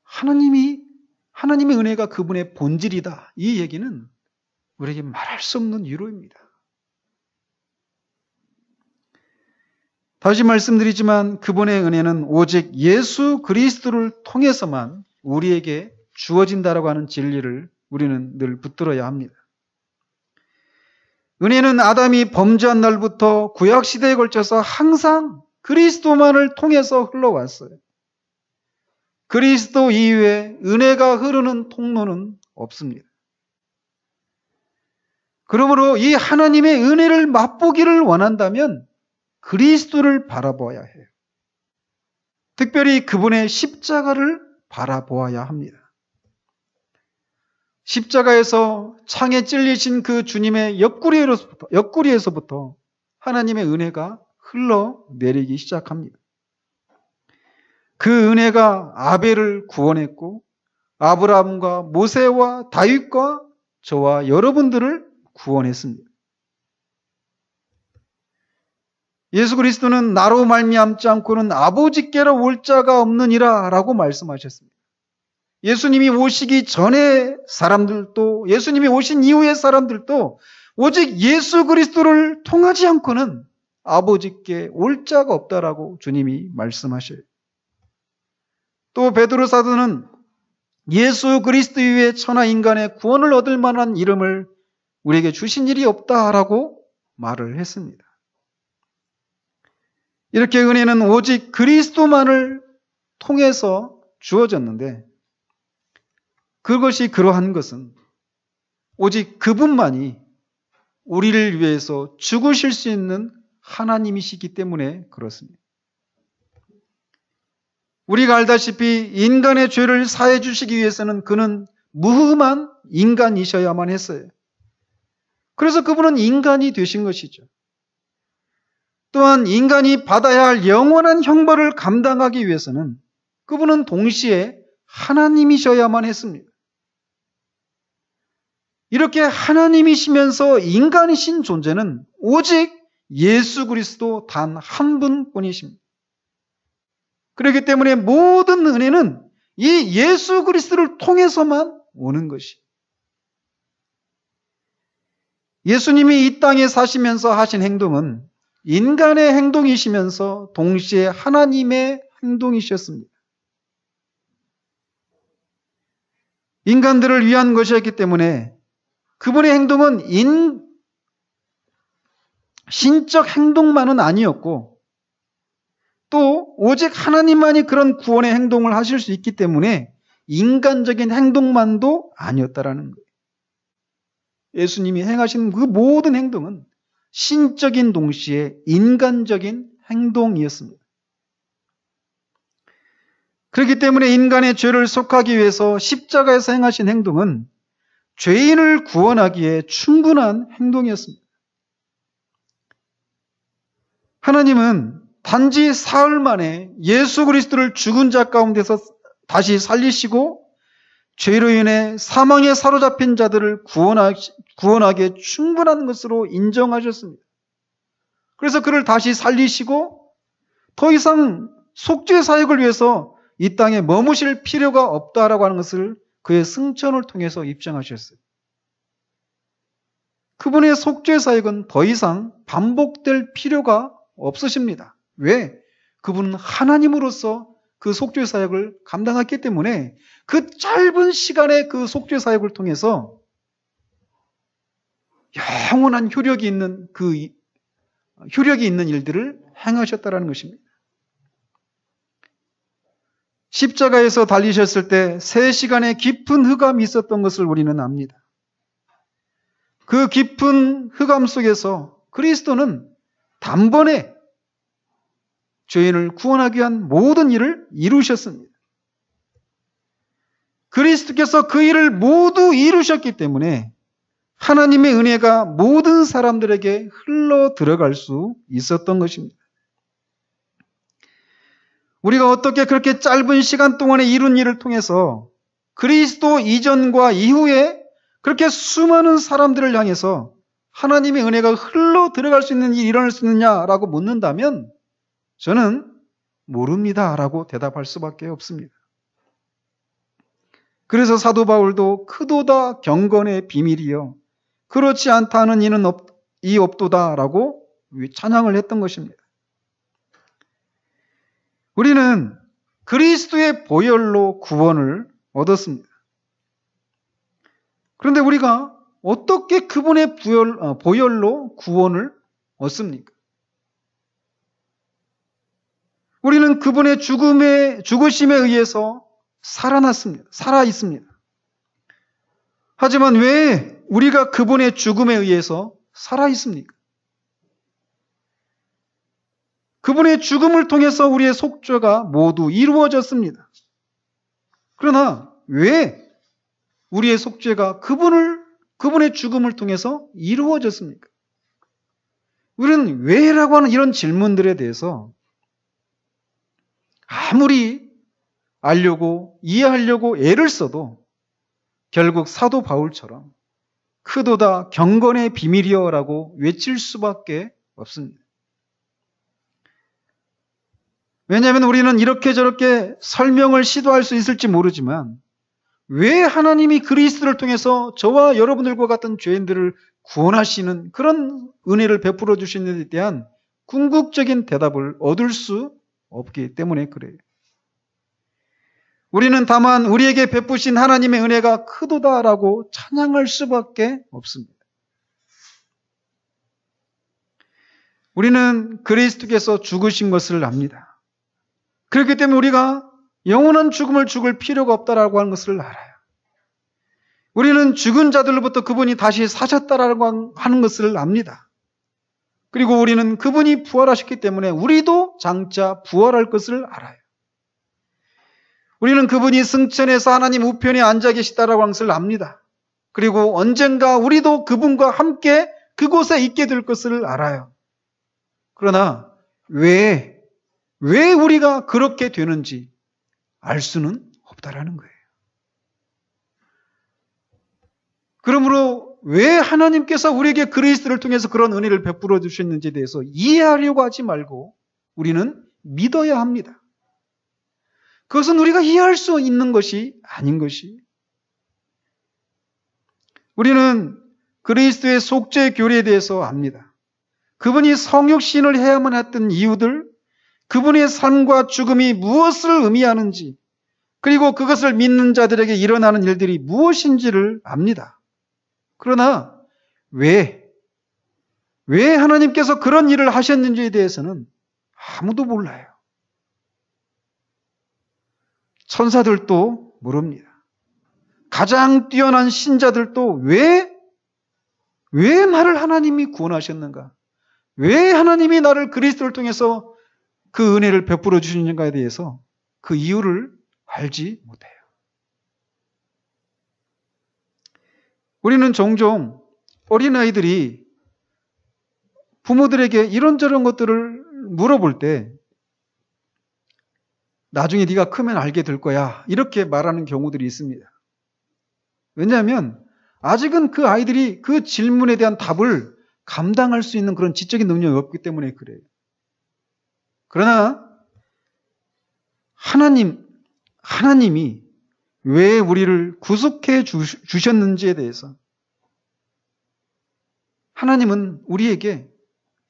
하나님의 은혜가 그분의 본질이다. 이 얘기는 우리에게 말할 수 없는 위로입니다. 다시 말씀드리지만 그분의 은혜는 오직 예수 그리스도를 통해서만 우리에게 주어진다라고 하는 진리를 우리는 늘 붙들어야 합니다. 은혜는 아담이 범죄한 날부터 구약시대에 걸쳐서 항상 그리스도만을 통해서 흘러왔어요. 그리스도 이외에 은혜가 흐르는 통로는 없습니다. 그러므로 이 하나님의 은혜를 맛보기를 원한다면 그리스도를 바라보아야 해요. 특별히 그분의 십자가를 바라보아야 합니다. 십자가에서 창에 찔리신 그 주님의 옆구리에서부터 하나님의 은혜가 흘러내리기 시작합니다. 그 은혜가 아벨을 구원했고 아브라함과 모세와 다윗과 저와 여러분들을 구원했습니다. 예수 그리스도는 나로 말미암지 않고는 아버지께로 올 자가 없느니라 라고 말씀하셨습니다. 예수님이 오시기 전에 사람들도 예수님이 오신 이후의 사람들도 오직 예수 그리스도를 통하지 않고는 아버지께 올 자가 없다라고 주님이 말씀하셔요. 또 베드로 사도는 예수 그리스도 이외에 천하 인간의 구원을 얻을 만한 이름을 우리에게 주신 일이 없다라고 말을 했습니다. 이렇게 은혜는 오직 그리스도만을 통해서 주어졌는데 그것이 그러한 것은 오직 그분만이 우리를 위해서 죽으실 수 있는 하나님이시기 때문에 그렇습니다. 우리가 알다시피 인간의 죄를 사해 주시기 위해서는 그는 무흠한 인간이셔야만 했어요. 그래서 그분은 인간이 되신 것이죠. 또한 인간이 받아야 할 영원한 형벌을 감당하기 위해서는 그분은 동시에 하나님이셔야만 했습니다. 이렇게 하나님이시면서 인간이신 존재는 오직 예수 그리스도 단 한 분뿐이십니다. 그렇기 때문에 모든 은혜는 이 예수 그리스도를 통해서만 오는 것이. 예수님이 이 땅에 사시면서 하신 행동은 인간의 행동이시면서 동시에 하나님의 행동이셨습니다. 인간들을 위한 것이었기 때문에 그분의 행동은 신적 행동만은 아니었고 또 오직 하나님만이 그런 구원의 행동을 하실 수 있기 때문에 인간적인 행동만도 아니었다라는 거예요. 예수님이 행하신 그 모든 행동은 신적인 동시에 인간적인 행동이었습니다. 그렇기 때문에 인간의 죄를 속하기 위해서 십자가에서 행하신 행동은 죄인을 구원하기에 충분한 행동이었습니다. 하나님은 단지 사흘 만에 예수 그리스도를 죽은 자 가운데서 다시 살리시고 죄로 인해 사망에 사로잡힌 자들을 구원하기에 충분한 것으로 인정하셨습니다. 그래서 그를 다시 살리시고 더 이상 속죄 사역을 위해서 이 땅에 머무실 필요가 없다라고 하는 것을 그의 승천을 통해서 입증하셨어요. 그분의 속죄 사역은 더 이상 반복될 필요가 없으십니다. 왜? 그분은 하나님으로서 그 속죄 사역을 감당했기 때문에 그 짧은 시간에 그 속죄 사역을 통해서 영원한 효력이 있는 일들을 행하셨다라는 것입니다. 십자가에서 달리셨을 때 3시간의 깊은 흑암이 있었던 것을 우리는 압니다. 그 깊은 흑암 속에서 그리스도는 단번에 죄인을 구원하기 위한 모든 일을 이루셨습니다. 그리스도께서 그 일을 모두 이루셨기 때문에 하나님의 은혜가 모든 사람들에게 흘러 들어갈 수 있었던 것입니다. 우리가 어떻게 그렇게 짧은 시간 동안에 이룬 일을 통해서 그리스도 이전과 이후에 그렇게 수많은 사람들을 향해서 하나님의 은혜가 흘러 들어갈 수 있는 일이 일어날 수 있느냐라고 묻는다면 저는 모릅니다 라고 대답할 수밖에 없습니다. 그래서 사도 바울도 크도다 경건의 비밀이요 그렇지 않다는 이는 없도다 라고 찬양을 했던 것입니다. 우리는 그리스도의 보혈로 구원을 얻었습니다. 그런데 우리가 어떻게 그분의 보혈로 구원을 얻습니까? 우리는 그분의 죽으심에 의해서 살아 있습니다. 하지만 왜 우리가 그분의 죽음에 의해서 살아 있습니까? 그분의 죽음을 통해서 우리의 속죄가 모두 이루어졌습니다. 그러나 왜 우리의 속죄가 그분의 죽음을 통해서 이루어졌습니까? 우리는 왜라고 하는 이런 질문들에 대해서 아무리 알려고 이해하려고 애를 써도 결국 사도 바울처럼 크도다 경건의 비밀이여라고 외칠 수밖에 없습니다. 왜냐하면 우리는 이렇게 저렇게 설명을 시도할 수 있을지 모르지만 왜 하나님이 그리스도를 통해서 저와 여러분들과 같은 죄인들을 구원하시는 그런 은혜를 베풀어 주시는 데 대한 궁극적인 대답을 얻을 수 없기 때문에 그래요. 우리는 다만 우리에게 베푸신 하나님의 은혜가 크도다라고 찬양할 수밖에 없습니다. 우리는 그리스도께서 죽으신 것을 압니다. 그렇기 때문에 우리가 영원한 죽음을 죽을 필요가 없다라고 하는 것을 알아요. 우리는 죽은 자들로부터 그분이 다시 사셨다라고 하는 것을 압니다. 그리고 우리는 그분이 부활하셨기 때문에 우리도 장차 부활할 것을 알아요. 우리는 그분이 승천해서 하나님 우편에 앉아 계시다라고 하는 것을 압니다. 그리고 언젠가 우리도 그분과 함께 그곳에 있게 될 것을 알아요. 그러나 왜 우리가 그렇게 되는지 알 수는 없다라는 거예요. 그러므로 왜 하나님께서 우리에게 그리스도를 통해서 그런 은혜를 베풀어 주셨는지에 대해서 이해하려고 하지 말고 우리는 믿어야 합니다. 그것은 우리가 이해할 수 있는 것이 아닌 것이. 우리는 그리스도의 속죄 교리에 대해서 압니다. 그분이 성육신을 해야만 했던 이유들, 그분의 삶과 죽음이 무엇을 의미하는지, 그리고 그것을 믿는 자들에게 일어나는 일들이 무엇인지를 압니다. 그러나 왜 하나님께서 그런 일을 하셨는지에 대해서는 아무도 몰라요. 천사들도 모릅니다. 가장 뛰어난 신자들도 왜 나를 하나님이 구원하셨는가? 왜 하나님이 나를 그리스도를 통해서 그 은혜를 베풀어 주시는가에 대해서 그 이유를 알지 못해요. 우리는 종종 어린아이들이 부모들에게 이런저런 것들을 물어볼 때 나중에 네가 크면 알게 될 거야 이렇게 말하는 경우들이 있습니다. 왜냐하면 아직은 그 아이들이 그 질문에 대한 답을 감당할 수 있는 그런 지적인 능력이 없기 때문에 그래요. 그러나 하나님이 왜 우리를 구속해 주셨는지에 대해서 하나님은 우리에게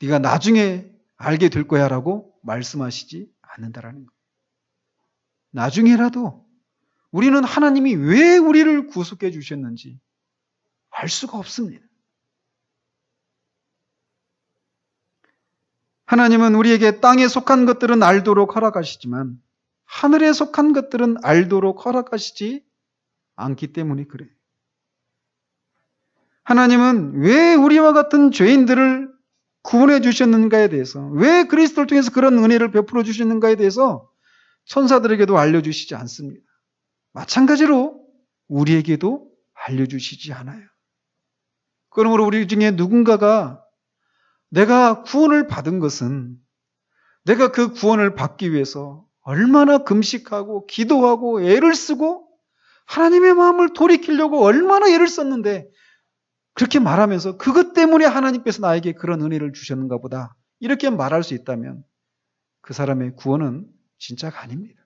네가 나중에 알게 될 거야 라고 말씀하시지 않는다라는 거예요. 나중에라도 우리는 하나님이 왜 우리를 구속해 주셨는지 알 수가 없습니다. 하나님은 우리에게 땅에 속한 것들은 알도록 허락하시지만 하늘에 속한 것들은 알도록 허락하시지 않기 때문에 그래요. 하나님은 왜 우리와 같은 죄인들을 구원해 주셨는가에 대해서, 왜 그리스도를 통해서 그런 은혜를 베풀어 주셨는가에 대해서 천사들에게도 알려주시지 않습니다. 마찬가지로 우리에게도 알려주시지 않아요. 그러므로 우리 중에 누군가가 내가 구원을 받은 것은 내가 그 구원을 받기 위해서 얼마나 금식하고 기도하고 애를 쓰고 하나님의 마음을 돌이키려고 얼마나 애를 썼는데 그렇게 말하면서 그것 때문에 하나님께서 나에게 그런 은혜를 주셨는가 보다 이렇게 말할 수 있다면 그 사람의 구원은 진짜가 아닙니다.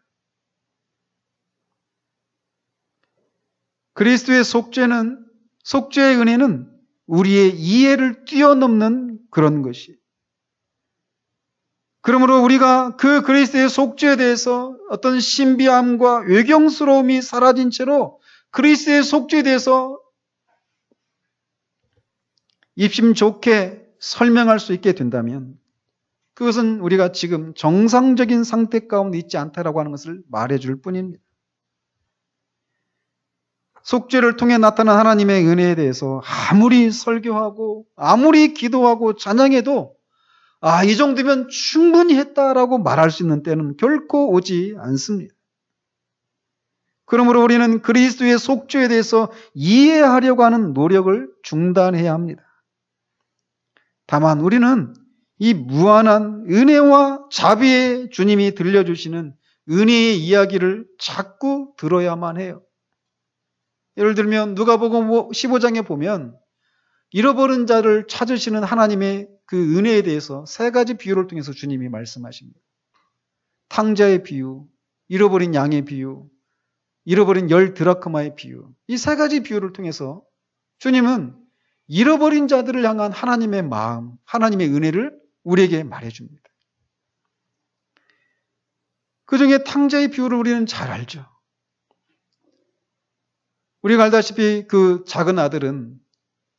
그리스도의 속죄의 은혜는 우리의 이해를 뛰어넘는 그런 것이. 그러므로 우리가 그 그리스도의 속죄에 대해서 어떤 신비함과 외경스러움이 사라진 채로 그리스도의 속죄에 대해서 입심 좋게 설명할 수 있게 된다면 그것은 우리가 지금 정상적인 상태 가운데 있지 않다라고 하는 것을 말해줄 뿐입니다. 속죄를 통해 나타난 하나님의 은혜에 대해서 아무리 설교하고 아무리 기도하고 찬양해도 이 정도면 충분히 했다라고 말할 수 있는 때는 결코 오지 않습니다. 그러므로 우리는 그리스도의 속죄에 대해서 이해하려고 하는 노력을 중단해야 합니다. 다만 우리는 이 무한한 은혜와 자비의 주님이 들려주시는 은혜의 이야기를 자꾸 들어야만 해요. 예를 들면 누가복음 15장에 보면 잃어버린 자를 찾으시는 하나님의 그 은혜에 대해서 세 가지 비유를 통해서 주님이 말씀하십니다. 탕자의 비유, 잃어버린 양의 비유, 잃어버린 10드라크마의 비유. 이 세 가지 비유를 통해서 주님은 잃어버린 자들을 향한 하나님의 마음, 하나님의 은혜를 우리에게 말해줍니다. 그 중에 탕자의 비유를 우리는 잘 알죠. 우리가 알다시피 그 작은 아들은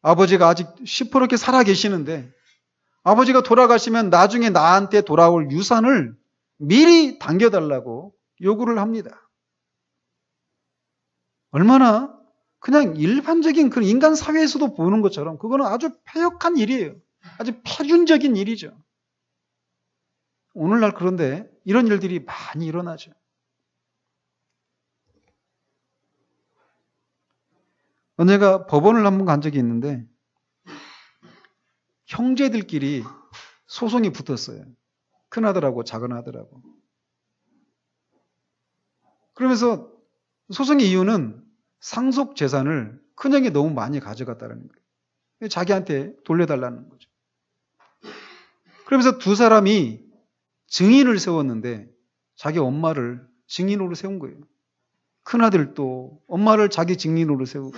아버지가 아직 시퍼렇게 살아 계시는데 아버지가 돌아가시면 나중에 나한테 돌아올 유산을 미리 당겨달라고 요구를 합니다. 얼마나 그냥 일반적인 그런 인간 사회에서도 보는 것처럼 그거는 아주 패역한 일이에요. 아주 패륜적인 일이죠. 오늘날 그런데 이런 일들이 많이 일어나죠. 언제가 법원을 한번 간 적이 있는데 형제들끼리 소송이 붙었어요. 큰아들하고 작은아들하고. 그러면서 소송의 이유는 상속 재산을 큰형이 너무 많이 가져갔다는 거예요. 자기한테 돌려달라는 거죠. 그러면서 두 사람이 증인을 세웠는데 자기 엄마를 증인으로 세운 거예요. 큰아들도 엄마를 자기 증인으로 세우고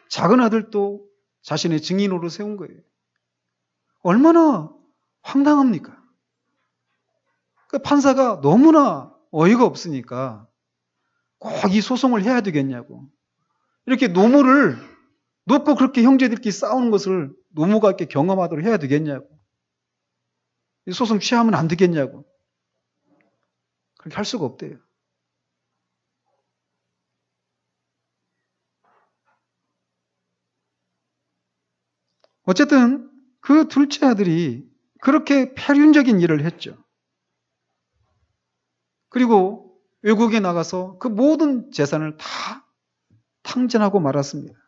작은아들도 자신의 증인으로 세운 거예요. 얼마나 황당합니까? 그 판사가 너무나 어이가 없으니까 꼭 이 소송을 해야 되겠냐고. 이렇게 노무를 놓고 그렇게 형제들끼리 싸우는 것을 노무가 이렇게 경험하도록 해야 되겠냐고. 이 소송 취하면 안 되겠냐고. 그렇게 할 수가 없대요. 어쨌든 그 둘째 아들이 그렇게 패륜적인 일을 했죠. 그리고 외국에 나가서 그 모든 재산을 다 탕진하고 말았습니다.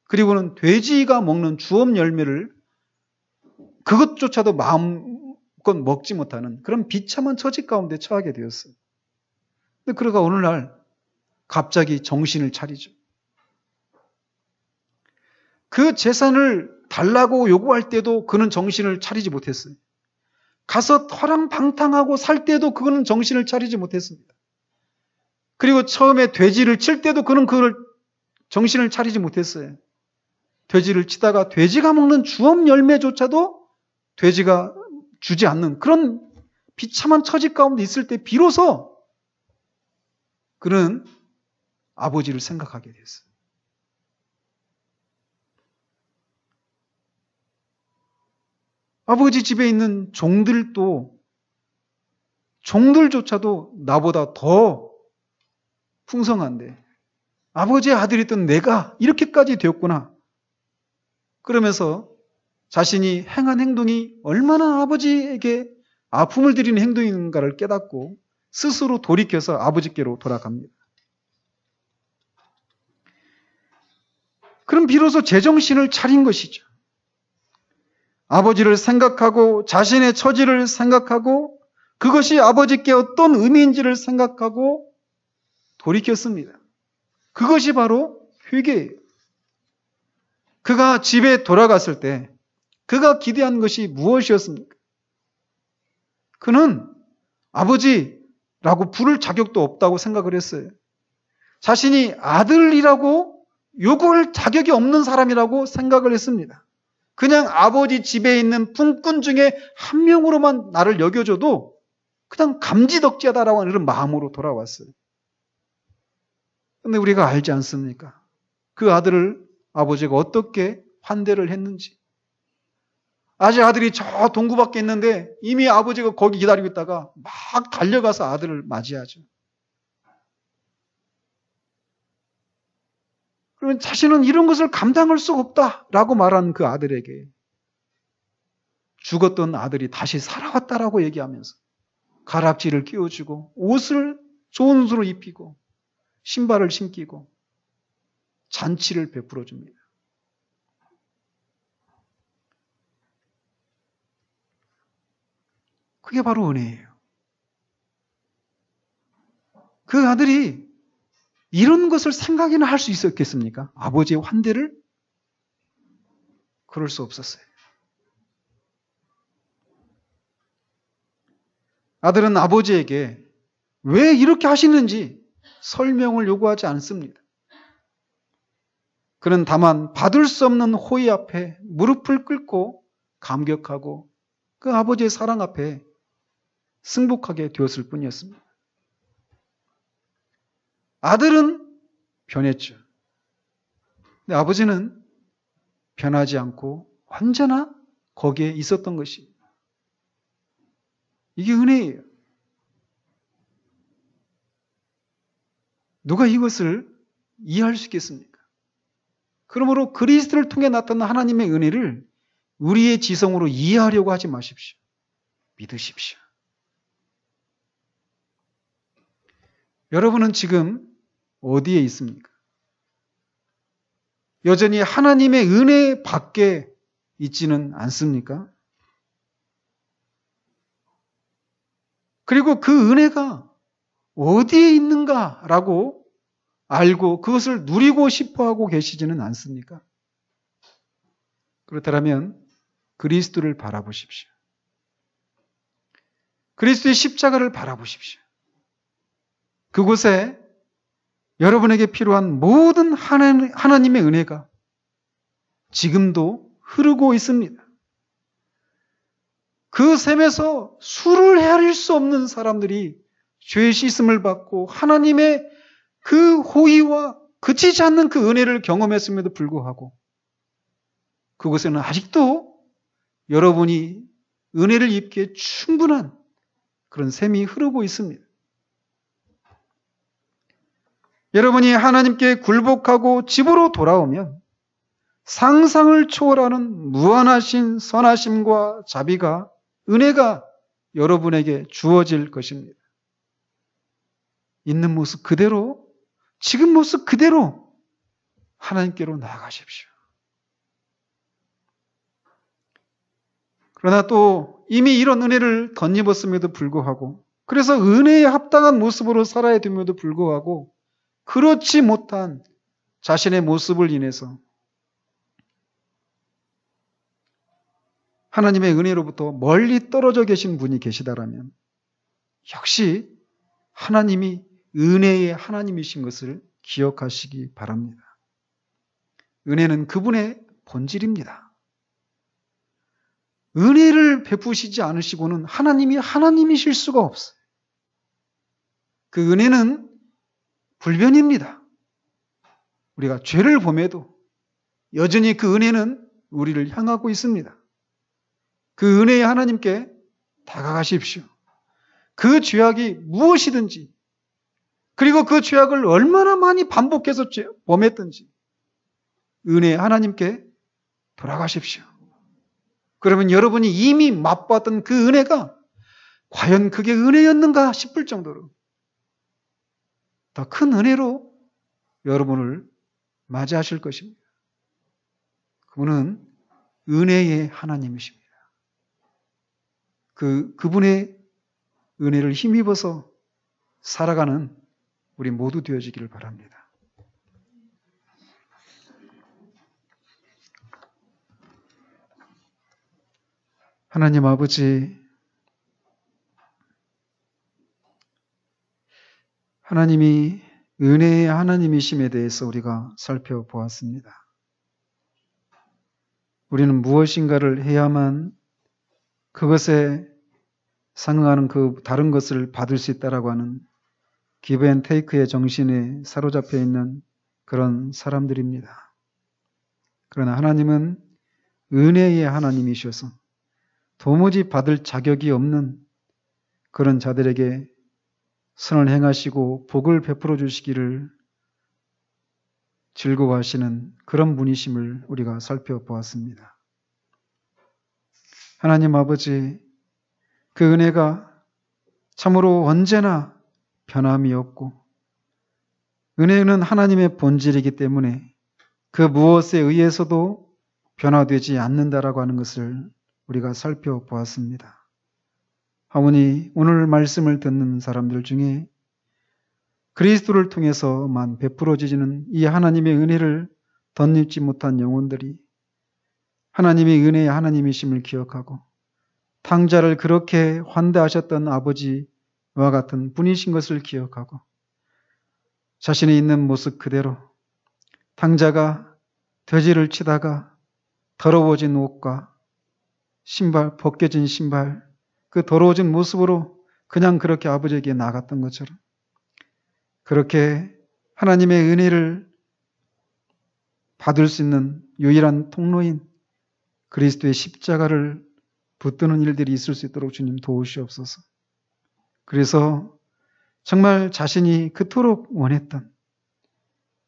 그리고는 돼지가 먹는 주업 열매를 그것조차도 마음껏 먹지 못하는 그런 비참한 처지 가운데 처하게 되었어요. 근데 그러가 어느 날 갑자기 정신을 차리죠. 그 재산을 달라고 요구할 때도 그는 정신을 차리지 못했어요. 가서 허랑방탕하고 살 때도 그는 정신을 차리지 못했습니다. 그리고 처음에 돼지를 칠 때도 그는 그걸 정신을 차리지 못했어요. 돼지를 치다가 돼지가 먹는 주업 열매조차도 돼지가 주지 않는 그런 비참한 처지 가운데 있을 때 비로소 그는 아버지를 생각하게 됐어요. 아버지 집에 있는 종들조차도 나보다 더 풍성한데 아버지의 아들이던 내가 이렇게까지 되었구나. 그러면서 자신이 행한 행동이 얼마나 아버지에게 아픔을 드리는 행동인가를 깨닫고 스스로 돌이켜서 아버지께로 돌아갑니다. 그럼 비로소 제정신을 차린 것이죠. 아버지를 생각하고 자신의 처지를 생각하고 그것이 아버지께 어떤 의미인지를 생각하고 돌이켰습니다. 그것이 바로 회개예요. 그가 집에 돌아갔을 때 그가 기대한 것이 무엇이었습니까? 그는 아버지라고 부를 자격도 없다고 생각을 했어요. 자신이 아들이라고 요구할 자격이 없는 사람이라고 생각을 했습니다. 그냥 아버지 집에 있는 품꾼 중에 한 명으로만 나를 여겨줘도 그냥 감지덕지하다라고 하는 그런 마음으로 돌아왔어요. 그런데 우리가 알지 않습니까? 그 아들을 아버지가 어떻게 환대를 했는지. 아직 아들이 저 동구 밖에 있는데 이미 아버지가 거기 기다리고 있다가 막 달려가서 아들을 맞이하죠. 그러면 자신은 이런 것을 감당할 수 없다라고 말한 그 아들에게 죽었던 아들이 다시 살아왔다라고 얘기하면서 가락지를 끼워주고 옷을 좋은 옷으로 입히고 신발을 신기고 잔치를 베풀어 줍니다. 그게 바로 은혜예요. 그 아들이 이런 것을 생각이나 할 수 있었겠습니까? 아버지의 환대를? 그럴 수 없었어요. 아들은 아버지에게 왜 이렇게 하시는지 설명을 요구하지 않습니다. 그는 다만 받을 수 없는 호의 앞에 무릎을 꿇고 감격하고 그 아버지의 사랑 앞에 승복하게 되었을 뿐이었습니다. 아들은 변했죠. 근데 아버지는 변하지 않고 언제나 거기에 있었던 것입니다. 이게 은혜예요. 누가 이것을 이해할 수 있겠습니까? 그러므로 그리스도를 통해 나타난 하나님의 은혜를 우리의 지성으로 이해하려고 하지 마십시오. 믿으십시오. 여러분은 지금 어디에 있습니까? 여전히 하나님의 은혜 밖에 있지는 않습니까? 그리고 그 은혜가 어디에 있는가라고 알고 그것을 누리고 싶어 하고 계시지는 않습니까? 그렇다면 그리스도를 바라보십시오. 그리스도의 십자가를 바라보십시오. 그곳에 여러분에게 필요한 모든 하나님의 은혜가 지금도 흐르고 있습니다. 그 샘에서 수를 헤아릴 수 없는 사람들이 죄의 씻음을 받고 하나님의 그 호의와 그치지 않는 그 은혜를 경험했음에도 불구하고 그곳에는 아직도 여러분이 은혜를 입기에 충분한 그런 샘이 흐르고 있습니다. 여러분이 하나님께 굴복하고 집으로 돌아오면 상상을 초월하는 무한하신 선하심과 자비가 은혜가 여러분에게 주어질 것입니다. 있는 모습 그대로, 지금 모습 그대로 하나님께로 나아가십시오. 그러나 또 이미 이런 은혜를 덧입었음에도 불구하고, 그래서 은혜에 합당한 모습으로 살아야 됨에도 불구하고 그렇지 못한 자신의 모습을 인해서 하나님의 은혜로부터 멀리 떨어져 계신 분이 계시다라면 역시 하나님이 은혜의 하나님이신 것을 기억하시기 바랍니다. 은혜는 그분의 본질입니다. 은혜를 베푸시지 않으시고는 하나님이 하나님이실 수가 없어요. 그 은혜는 불변입니다. 우리가 죄를 범해도 여전히 그 은혜는 우리를 향하고 있습니다. 그 은혜의 하나님께 다가가십시오. 그 죄악이 무엇이든지, 그리고 그 죄악을 얼마나 많이 반복해서 범했든지 은혜의 하나님께 돌아가십시오. 그러면 여러분이 이미 맛봤던 그 은혜가 과연 그게 은혜였는가 싶을 정도로 더 큰 은혜로 여러분을 맞이하실 것입니다. 그분은 은혜의 하나님이십니다. 그분의 은혜를 힘입어서 살아가는 우리 모두 되어지기를 바랍니다. 하나님 아버지, 하나님이 은혜의 하나님이심에 대해서 우리가 살펴보았습니다. 우리는 무엇인가를 해야만 그것에 상응하는 그 다른 것을 받을 수 있다라고 하는 기브 앤 테이크의 정신에 사로잡혀 있는 그런 사람들입니다. 그러나 하나님은 은혜의 하나님이셔서 도무지 받을 자격이 없는 그런 자들에게 선을 행하시고 복을 베풀어 주시기를 즐거워하시는 그런 분이심을 우리가 살펴보았습니다. 하나님 아버지, 그 은혜가 참으로 언제나 변함이 없고 은혜는 하나님의 본질이기 때문에 그 무엇에 의해서도 변화되지 않는다라고 하는 것을 우리가 살펴보았습니다. 하오니 오늘 말씀을 듣는 사람들 중에 그리스도를 통해서만 베풀어지는 이 하나님의 은혜를 덧입지 못한 영혼들이 하나님의 은혜의 하나님이심을 기억하고 탕자를 그렇게 환대하셨던 아버지와 같은 분이신 것을 기억하고 자신이 있는 모습 그대로 탕자가 돼지를 치다가 더러워진 옷과 신발, 벗겨진 신발, 그 더러워진 모습으로 그냥 그렇게 아버지에게 나갔던 것처럼 그렇게 하나님의 은혜를 받을 수 있는 유일한 통로인 그리스도의 십자가를 붙드는 일들이 있을 수 있도록 주님 도우시옵소서. 그래서 정말 자신이 그토록 원했던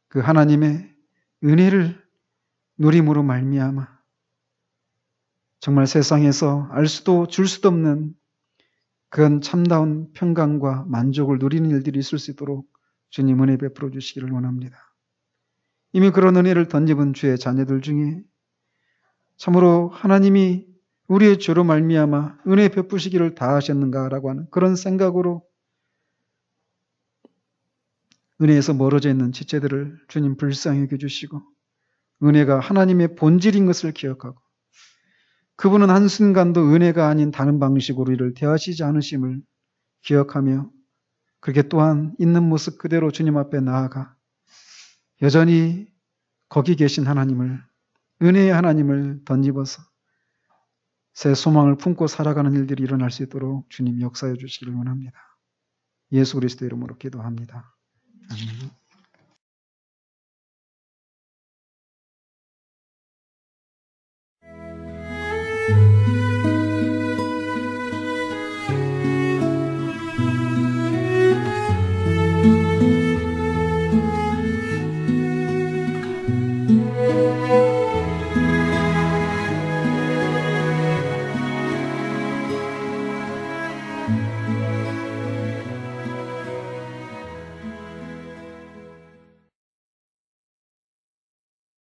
그 하나님의 은혜를 누림으로 말미암아 정말 세상에서 알 수도 줄 수도 없는 그런 참다운 평강과 만족을 누리는 일들이 있을 수 있도록 주님 은혜 베풀어 주시기를 원합니다. 이미 그런 은혜를 덧입은 주의 자녀들 중에 참으로 하나님이 우리의 죄로 말미암아 은혜 베푸시기를 다하셨는가라고 하는 그런 생각으로 은혜에서 멀어져 있는 지체들을 주님 불쌍히 여겨주시고 은혜가 하나님의 본질인 것을 기억하고 그분은 한순간도 은혜가 아닌 다른 방식으로 이를 대하시지 않으심을 기억하며 그렇게 또한 있는 모습 그대로 주님 앞에 나아가 여전히 거기 계신 하나님을 은혜의 하나님을 덧입어서 새 소망을 품고 살아가는 일들이 일어날 수 있도록 주님 역사해 주시기를 원합니다. 예수 그리스도 이름으로 기도합니다. 아멘.